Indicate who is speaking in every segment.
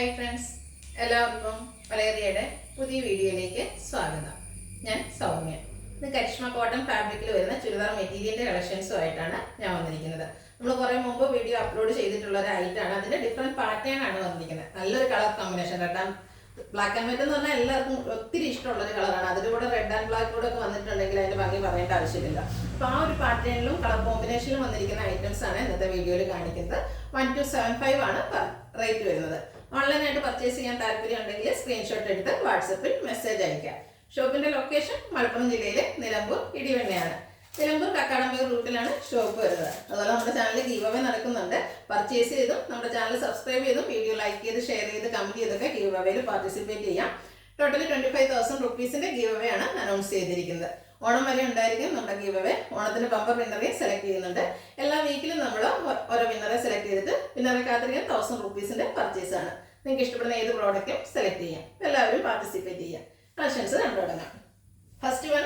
Speaker 1: Hi friends, എല്ലാവർക്കും വലേറിയയുടെ പുതിയ വീഡിയോയിലേക്ക് സ്വാഗതം. ഞാൻ സൗമ്യ. ഇന്ന് കരിഷ്മ കോട്ടൺ ഫാബ്രിക്കിൽ വരുന്ന ചുരിദാർ മെറ്റീരിയലിൻ്റെ കളക്ഷൻസുമായിട്ടാണ് ഞാൻ വന്നിരിക്കുന്നത്. നമ്മൾ കുറേ മുമ്പ് വീഡിയോ അപ്ലോഡ് ചെയ്തിട്ടുള്ള ഒരു ഐറ്റാണ്. അതിൻ്റെ ഡിഫറെൻറ്റ് പാറ്റേൺ ആണ് വന്നിരിക്കുന്നത്. നല്ലൊരു colour combination, red and black and white എന്ന് പറഞ്ഞാൽ എല്ലാവർക്കും ഒത്തിരി ഇഷ്ടമുള്ളൊരു കളറാണ്. അതിൻ്റെ കൂടെ റെഡ് ആൻഡ് ബ്ലാക്ക് കൂടെ ഒക്കെ വന്നിട്ടുണ്ടെങ്കിൽ അതിൻ്റെ ഭംഗി പറയേണ്ട ആവശ്യമില്ല. അപ്പോൾ ആ ഒരു പാറ്റേണിലും കളർ കോമ്പിനേഷനിലും വന്നിരിക്കുന്ന ഐറ്റംസ് ആണ് ഇന്നത്തെ വീഡിയോയിൽ കാണിക്കുന്നത്. 1275 ആണ് റേറ്റ് വരുന്നത്. ഓൺലൈനായിട്ട് പർച്ചേസ് ചെയ്യാൻ താല്പര്യം ഉണ്ടെങ്കിൽ സ്ക്രീൻഷോട്ട് എടുത്ത് വാട്സപ്പിൽ മെസ്സേജ് അയക്കാം. ഷോപ്പിന്റെ ലൊക്കേഷൻ മലപ്പുറം ജില്ലയിലെ നിലമ്പൂർ ഇടിവണ്ണയാണ്. നിലമ്പൂർ കക്കാടംപേർ റൂട്ടിലാണ് ഷോപ്പ് വരുന്നത്. അതുപോലെ നമ്മുടെ ചാനലിൽ ഗീവ് അവേ നടക്കുന്നുണ്ട്. പർച്ചേസ് ചെയ്തും നമ്മുടെ ചാനൽ സബ്സ്ക്രൈബ് ചെയ്തും വീഡിയോ ലൈക്ക് ചെയ്ത് ഷെയർ ചെയ്ത് കമന്റ് ചെയ്തൊക്കെ ഗീവ് അവേയിൽ പാർട്ടിസിപ്പേറ്റ് ചെയ്യാം. ടോട്ടലി 25,000 റുപ്പീസിന്റെ ഗീവ് അവേ ആണ് അനൗൺസ് ചെയ്തിരിക്കുന്നത്. ഓണം വരെ ഉണ്ടായിരിക്കും നമ്മുടെ ഗീവ് അവേ. ഓണത്തിന് ബമ്പർ വിന്നറെ സെലക്ട് ചെയ്യുന്നുണ്ട്. എല്ലാ വീക്കിലും നമ്മൾ ഓരോ വിന്നറെ സെലക്ട് ചെയ്തിട്ട് വിന്നറെ കാത്തിരിക്കാൻ 1000 റുപ്പീസിന്റെ പർച്ചേസ് ആണ്. നിങ്ങൾക്ക് ഇഷ്ടപ്പെടുന്ന ഏത് പ്രോഡക്റ്റും സെലക്ട് ചെയ്യാം. എല്ലാവരും പാർട്ടിസിപ്പേറ്റ് ചെയ്യാം. കളക്ഷൻസ് കണ്ടു തുടങ്ങാം. ഫസ്റ്റ് വൺ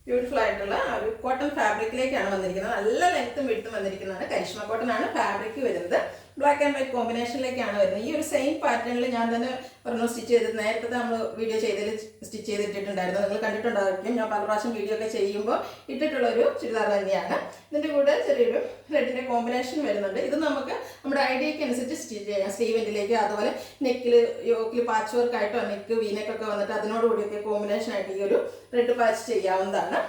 Speaker 1: ബ്യൂട്ടിഫുൾ ആയിട്ടുള്ള ഒരു കോട്ടൺ ഫാബ്രിക്കിലേക്കാണ് വന്നിരിക്കുന്നത്. നല്ല ലെങ്ത്തും വിഡ്ത്തും വന്നിരിക്കുന്നതാണ്. കരിഷ്മ കോട്ടൺ ആണ് ഫാബ്രിക് വരുന്നത്. ബ്ലാക്ക് ആൻഡ് വൈറ്റ് കോമ്പിനേഷനിലേക്കാണ് വരുന്നത്. ഈ ഒരു സെയിം പാറ്റേണിൽ ഞാൻ തന്നെ പറഞ്ഞു സ്റ്റിച്ച് ചെയ്തിട്ട് നേരത്തെ നമ്മൾ വീഡിയോ ചെയ്തതിൽ സ്റ്റിച്ച് ചെയ്തിട്ടുണ്ടായിരുന്നു. നിങ്ങൾ കണ്ടിട്ടുണ്ടായിരിക്കും. ഞാൻ പല പ്രാവശ്യം വീഡിയോ ഒക്കെ ചെയ്യുമ്പോൾ ഇട്ടിട്ടുള്ള ഒരു ചുരിദാർ തന്നെയാണ്. ഇതിൻ്റെ കൂടെ ചെറിയൊരു റെഡിൻ്റെ കോമ്പിനേഷൻ വരുന്നുണ്ട്. ഇത് നമുക്ക് നമ്മുടെ ഐഡിയയ്ക്ക് അനുസരിച്ച് സ്റ്റിച്ച് ചെയ്യാം. സ്റ്റീവെൻറ്റിലേക്ക്, അതുപോലെ നെക്കിൽ യോക്കിൽ പാച്ച് വർക്ക് ആയിട്ടോ നെക്ക് വീനെക്കൊക്കെ വന്നിട്ട് അതിനോടുകൂടിയൊക്കെ കോമ്പിനേഷൻ ആയിട്ട് ഈ ഒരു റെഡ് പാച്ച് ചെയ്യാവുന്നതാണ്.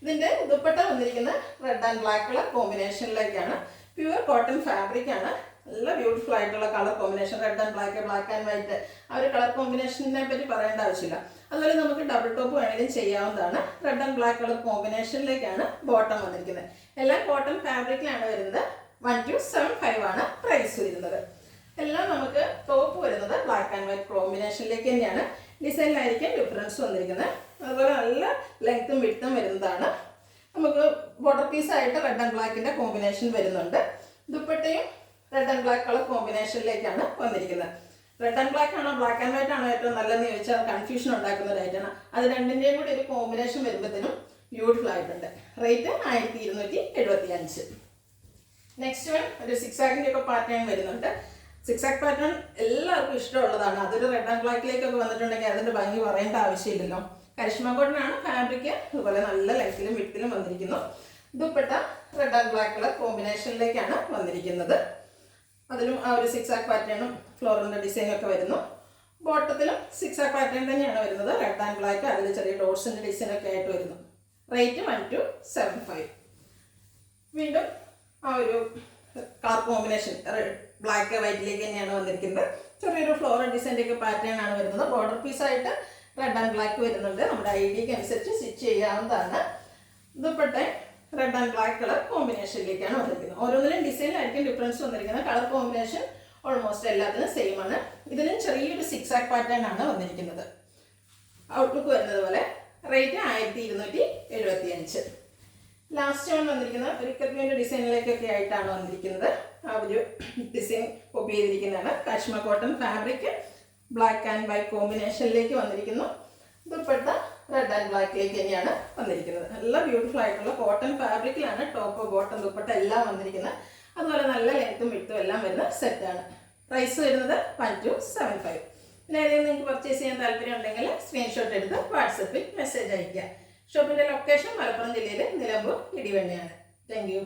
Speaker 1: ഇതിൻ്റെ ദുപ്പട്ട വന്നിരിക്കുന്ന റെഡ് ആൻഡ് ബ്ലാക്ക് കളർ കോമ്പിനേഷനിലേക്കാണ്. പ്യുവർ കോട്ടൺ ഫാബ്രിക് ആണ്. നല്ല ബ്യൂട്ടിഫുൾ ആയിട്ടുള്ള colour combination, red and black, black and white. ആ ഒരു കളർ കോമ്പിനേഷനെ പറ്റി പറയേണ്ട ആവശ്യമില്ല. അതുപോലെ നമുക്ക് ഡബിൾ ടോപ്പ് വേണമെങ്കിലും ചെയ്യാവുന്നതാണ്. റെഡ് ആൻഡ് ബ്ലാക്ക് കളർ കോമ്പിനേഷനിലേക്കാണ് ബോട്ടം വന്നിരിക്കുന്നത്. എല്ലാം കോട്ടൺ ഫാബ്രിക്കിലാണ് വരുന്നത്. 1275 ആണ് പ്രൈസ് വരുന്നത്. എല്ലാം നമുക്ക് ടോപ്പ് വരുന്നത് ബ്ലാക്ക് ആൻഡ് വൈറ്റ് കോമ്പിനേഷനിലേക്ക് തന്നെയാണ്. ഡിസൈനിലായിരിക്കും ഡിഫറൻസ് വന്നിരിക്കുന്നത്. അതുപോലെ നല്ല ലെങ്ത്തും വിഡ്ത്തും വരുന്നതാണ്. നമുക്ക് ബോർഡർ പീസായിട്ട് റെഡ് ആൻഡ് ബ്ലാക്കിൻ്റെ കോമ്പിനേഷൻ വരുന്നുണ്ട്. ദുപ്പട്ടയും റെഡ് ആൻഡ് ബ്ലാക്ക് കളർ കോമ്പിനേഷനിലേക്കാണ് വന്നിരിക്കുന്നത്. റെഡ് ആൻഡ് ബ്ലാക്ക് ആണോ ബ്ലാക്ക് ആൻഡ് വൈറ്റ് ആണോ ഏറ്റവും നല്ലതെന്ന് ചോദിച്ചാൽ കൺഫ്യൂഷൻ ഉണ്ടാക്കുന്ന ഒരു ഐറ്റാണ്. അത് രണ്ടിൻ്റെയും കൂടി ഒരു കോമ്പിനേഷൻ വരുമ്പോഴത്തേനും ബ്യൂട്ടിഫുൾ ആയിട്ടുണ്ട്. റേറ്റ് 1275. നെക്സ്റ്റ് വൺ ഒരു സിക്സാക്കിൻ്റെ ഒക്കെ പാറ്റേൺ വരുന്നുണ്ട്. സിക്സാക്ക് പാറ്റേൺ എല്ലാവർക്കും ഇഷ്ടമുള്ളതാണ്. അതൊരു റെഡ് ആൻഡ് ബ്ലാക്കിലേക്കൊക്കെ വന്നിട്ടുണ്ടെങ്കിൽ അതിൻ്റെ ഭംഗി പറയേണ്ട ആവശ്യമില്ലല്ലോ. കരിഷ്മ കോട്ടൺ ആണ് ഫാബ്രിക്. അതുപോലെ നല്ല ലെങ്ത്തിലും വിഡ്ത്തിലും വന്നിരിക്കുന്നു. Dupatta red and black colour കോമ്പിനേഷനിലേക്കാണ് വന്നിരിക്കുന്നത്. അതിലും ആ ഒരു സിക്സാക്ക് പാറ്റേണും ഫ്ലോറിൻ്റെ ഡിസൈനും ഒക്കെ വരുന്നു. ബോട്ടത്തിലും സിക്സാക്ക് പാറ്റേൺ തന്നെയാണ് വരുന്നത്. റെഡ് ആൻഡ് ബ്ലാക്ക്, അതിൽ ചെറിയ ഡോട്ട്സിൻ്റെ ഡിസൈനൊക്കെ ആയിട്ട് വരുന്നു. റേറ്റ് 1275. വീണ്ടും ആ ഒരു കളർ കോമ്പിനേഷൻ ബ്ലാക്ക് വൈറ്റിലേക്ക് തന്നെയാണ് വന്നിരിക്കുന്നത്. ചെറിയൊരു ഫ്ലോറൽ ഡിസൈൻ്റെ ഒക്കെ പാറ്റേൺ ആണ് വരുന്നത്. ബോർഡർ പീസായിട്ട് റെഡ് ആൻഡ് ബ്ലാക്ക് വരുന്നുണ്ട്. നമ്മുടെ ഐഡിയക്ക് അനുസരിച്ച് സ്റ്റിച്ച് ചെയ്യാവുന്നതാണ്. Dupatta red and black colour കോമ്പിനേഷനിലേക്കാണ് വന്നിരിക്കുന്നത്. ഓരോന്നിലും ഡിസൈനിലായിരിക്കും ഡിഫറൻസ് വന്നിരിക്കുന്നത്. കളർ കോമ്പിനേഷൻ ഓൾമോസ്റ്റ് എല്ലാത്തിനും സെയിം ആണ്. ഇതിനും ചെറിയൊരു സിക്സാക്ക് പാറ്റേൺ ആണ് വന്നിരിക്കുന്നത്. ഔട്ട്ലുക്ക് വരുന്നത് പോലെ. റേറ്റ് 1275. ലാസ്റ്റ് വൺ വന്നിരിക്കുന്നത് ഒരു കർവിൻ്റെ ഡിസൈനിലേക്കൊക്കെ ആയിട്ടാണ് വന്നിരിക്കുന്നത്. ആ ഒരു ഡിസൈൻ കോപ്പി ചെയ്തിരിക്കുന്നതാണ്. Kashmir cotton fabric black and white കോമ്പിനേഷനിലേക്ക് വന്നിരിക്കുന്നു. ദുപ്പട്ട റെഡ് ആൻഡ് ബ്ലാക്കിലേക്ക് തന്നെയാണ് വന്നിരിക്കുന്നത്. നല്ല ബ്യൂട്ടിഫുൾ ആയിട്ടുള്ള കോട്ടൺ ഫാബ്രിക്കിലാണ് ടോപ്പ് ബോട്ടം ദുപ്പട്ട എല്ലാം വന്നിരിക്കുന്നത്. അതുപോലെ നല്ല ലെങ്ത്തും വിഡ്ത്തും എല്ലാം വരുന്ന സെറ്റാണ്. പ്രൈസ് വരുന്നത് 1275. പിന്നെ ഏതെങ്കിലും നിങ്ങൾക്ക് പർച്ചേസ് ചെയ്യാൻ താല്പര്യം ഉണ്ടെങ്കിൽ സ്ക്രീൻഷോട്ട് എടുത്ത് വാട്സപ്പിൽ മെസ്സേജ് അയയ്ക്കുക. ഷോപ്പിൻ്റെ ലൊക്കേഷൻ മലപ്പുറം ജില്ലയിലെ നിലമ്പൂർ ഇടിവണ്ണയാണ്. Thank you.